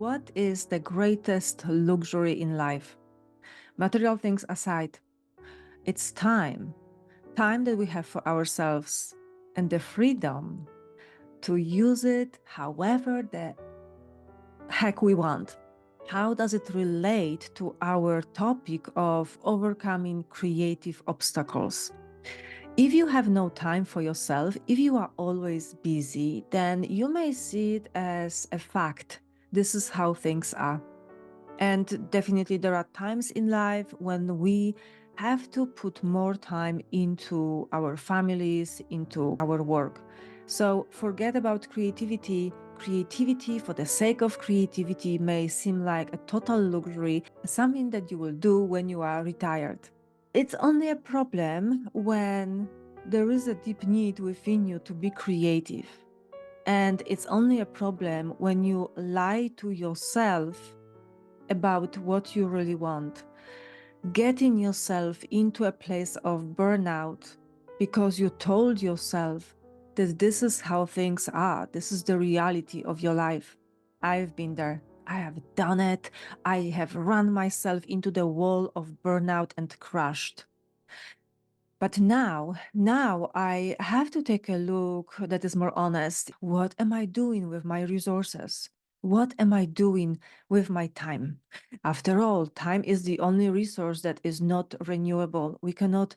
What is the greatest luxury in life? Material things aside, it's time. Time that we have for ourselves and the freedom to use it however the heck we want. How does it relate to our topic of overcoming creative obstacles? If you have no time for yourself, if you are always busy, then you may see it as a fact. This is how things are. And definitely, there are times in life when we have to put more time into our families, into our work. So forget about creativity. Creativity for the sake of creativity may seem like a total luxury, something that you will do when you are retired. It's only a problem when there is a deep need within you to be creative. And it's only a problem when you lie to yourself about what you really want, getting yourself into a place of burnout because you told yourself that this is how things are, this is the reality of your life. I've been there. I have done it. I have run myself into the wall of burnout and crushed. But now I have to take a look that is more honest. What am I doing with my resources? What am I doing with my time? After all, time is the only resource that is not renewable. We cannot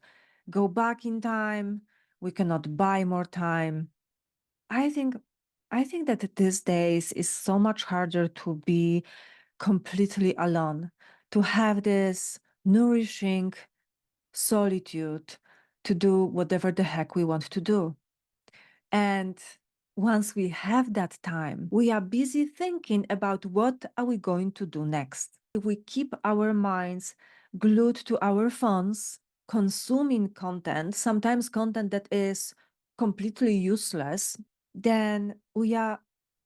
go back in time. We cannot buy more time. I think I think that these days is so much harder to be completely alone, to have this nourishing solitude to do whatever the heck we want to do. And once we have that time, we are busy thinking about what are we going to do next. If we keep our minds glued to our phones, consuming content, sometimes content that is completely useless, then we are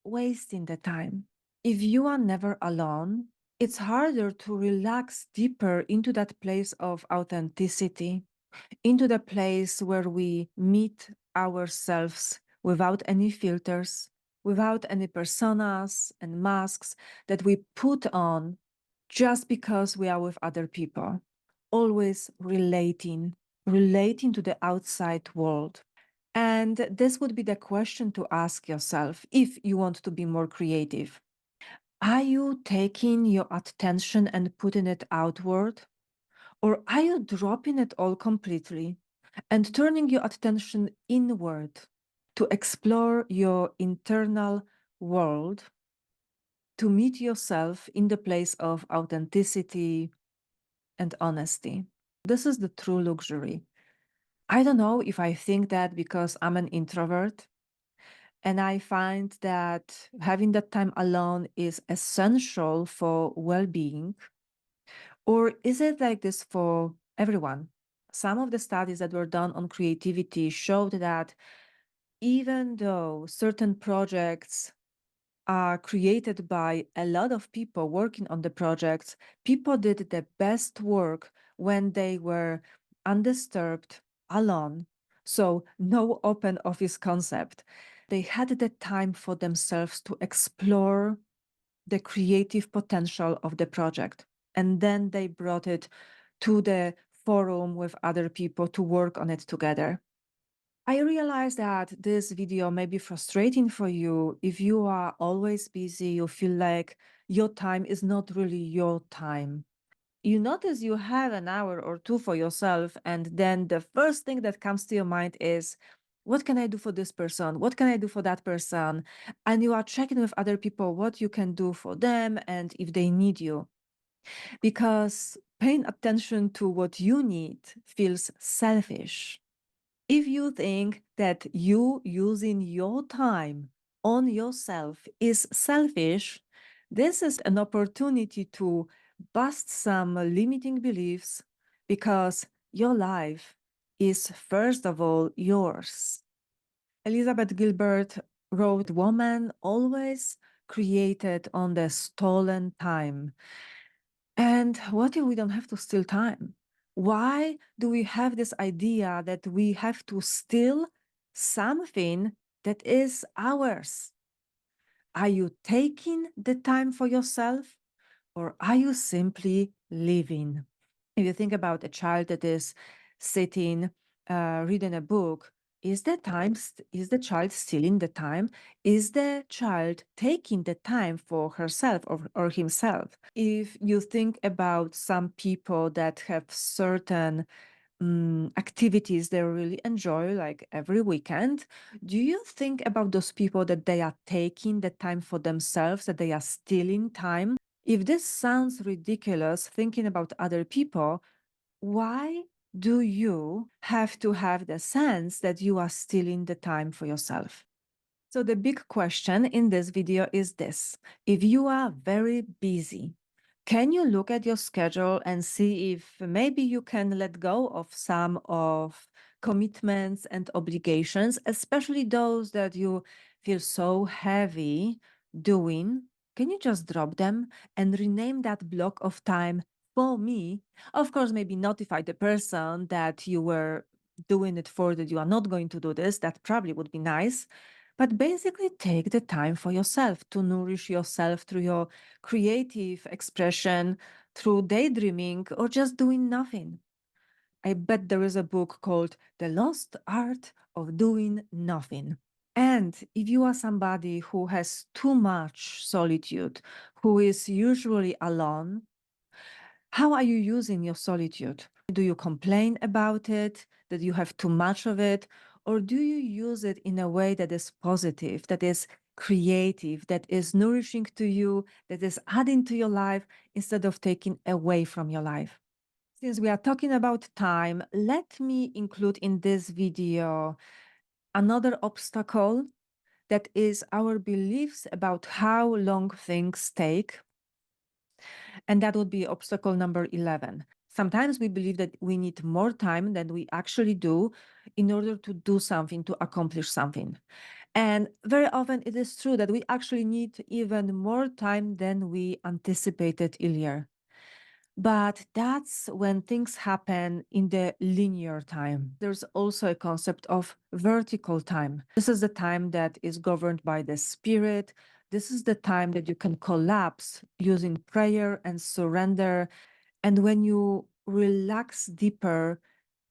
wasting the time. If you are never alone, it's harder to relax deeper into that place of authenticity, into the place where we meet ourselves without any filters, without any personas and masks that we put on just because we are with other people, always relating to the outside world. And this would be the question to ask yourself if you want to be more creative. Are you taking your attention and putting it outward? Or are you dropping it all completely and turning your attention inward to explore your internal world, to meet yourself in the place of authenticity and honesty? This is the true luxury. I don't know if I think that because I'm an introvert and I find that having that time alone is essential for well being. Or is it like this for everyone? Some of the studies that were done on creativity showed that even though certain projects are created by a lot of people working on the projects, people did the best work when they were undisturbed, alone. So, no open office concept. They had the time for themselves to explore the creative potential of the project. And then they brought it to the forum with other people to work on it together. I realize that this video may be frustrating for you if you are always busy, you feel like your time is not really your time. You notice you have an hour or two for yourself, and then the first thing that comes to your mind is, what can I do for this person? What can I do for that person? And you are checking with other people what you can do for them and if they need you. Because paying attention to what you need feels selfish. If you think that you using your time on yourself is selfish, this is an opportunity to bust some limiting beliefs because your life is, first of all, yours. Elizabeth Gilbert wrote, "Woman always created on the stolen time." And what if we don't have to steal time? Why do we have this idea that we have to steal something that is ours? Are you taking the time for yourself, or are you simply living? If you think about a child that is sitting, reading a book, is the child stealing the time? Is the child taking the time for herself or himself? If you think about some people that have certain activities they really enjoy, like every weekend, do you think about those people that they are taking the time for themselves, that they are stealing time? If this sounds ridiculous, thinking about other people, why do you have to have the sense that you are stealing the time for yourself? So the big question in this video is this. If you are very busy, can you look at your schedule and see if maybe you can let go of some of commitments and obligations, especially those that you feel so heavy doing? Can you just drop them and rename that block of time for me? Of course, maybe notify the person that you were doing it for, that you are not going to do this. That probably would be nice. But basically, take the time for yourself to nourish yourself through your creative expression, through daydreaming, or just doing nothing. I bet there is a book called The Lost Art of Doing Nothing. And if you are somebody who has too much solitude, who is usually alone, how are you using your solitude? Do you complain about it, that you have too much of it? Or do you use it in a way that is positive, that is creative, that is nourishing to you, that is adding to your life instead of taking away from your life? Since we are talking about time, let me include in this video another obstacle that is our beliefs about how long things take. And that would be obstacle number 11. Sometimes we believe that we need more time than we actually do in order to do something, to accomplish something. And very often it is true that we actually need even more time than we anticipated earlier. But that's when things happen in the linear time. There's also a concept of vertical time. This is the time that is governed by the spirit. This is the time that you can collapse using prayer and surrender. And when you relax deeper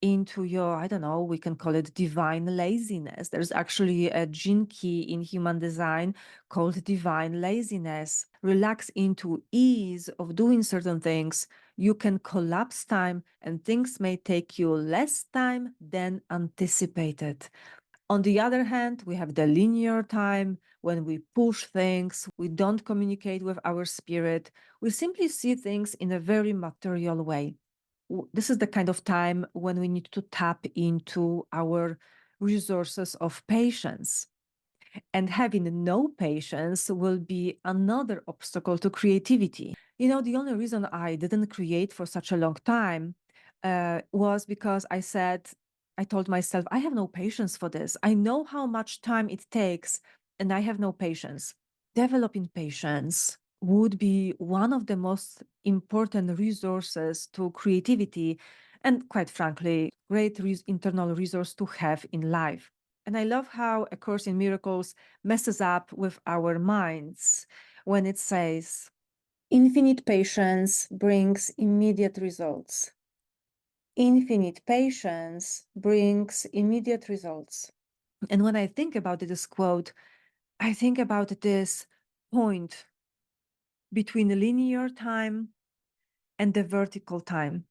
into your, I don't know, we can call it divine laziness. There's actually a gene key in human design called divine laziness. Relax into ease of doing certain things. You can collapse time and things may take you less time than anticipated. On the other hand, we have the linear time when we push things, we don't communicate with our spirit, we simply see things in a very material way. This is the kind of time when we need to tap into our resources of patience. And having no patience will be another obstacle to creativity. You know, the only reason I didn't create for such a long time was because I told myself, I have no patience for this. I know how much time it takes, and I have no patience. Developing patience would be one of the most important resources to creativity, and quite frankly, great internal resource to have in life. And I love how A Course in Miracles messes up with our minds when it says, infinite patience brings immediate results. Infinite patience brings immediate results. And when I think about this quote, I think about this point between the linear time and the vertical time.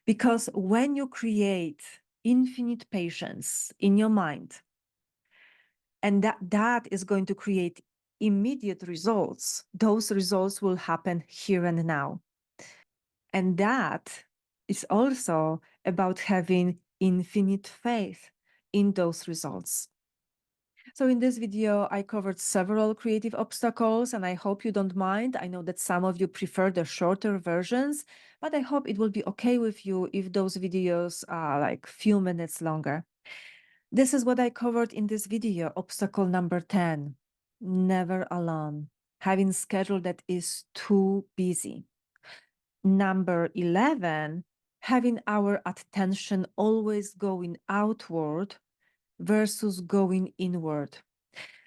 Because when you create infinite patience in your mind, and that is going to create immediate results, those results will happen here and now. And that is also about having infinite faith in those results. So in this video, I covered several creative obstacles, and I hope you don't mind. I know that some of you prefer the shorter versions, but I hope it will be okay with you if those videos are like few minutes longer. This is what I covered in this video, obstacle number 10, never alone, having schedule that is too busy. Number 11, having our attention always going outward versus going inward.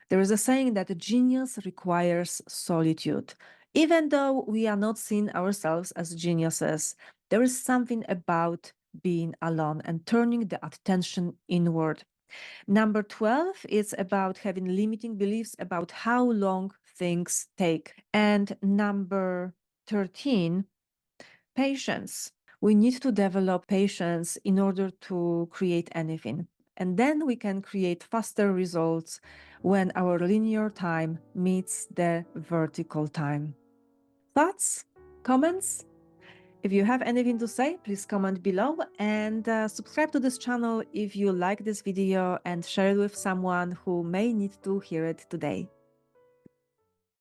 There is a saying that a genius requires solitude. Even though we are not seeing ourselves as geniuses, there is something about being alone and turning the attention inward. Number 12 is about having limiting beliefs about how long things take. And number 13, patience. We need to develop patience in order to create anything. And then we can create faster results when our linear time meets the vertical time. Thoughts? Comments? If you have anything to say, please comment below and subscribe to this channel if you like this video and share it with someone who may need to hear it today.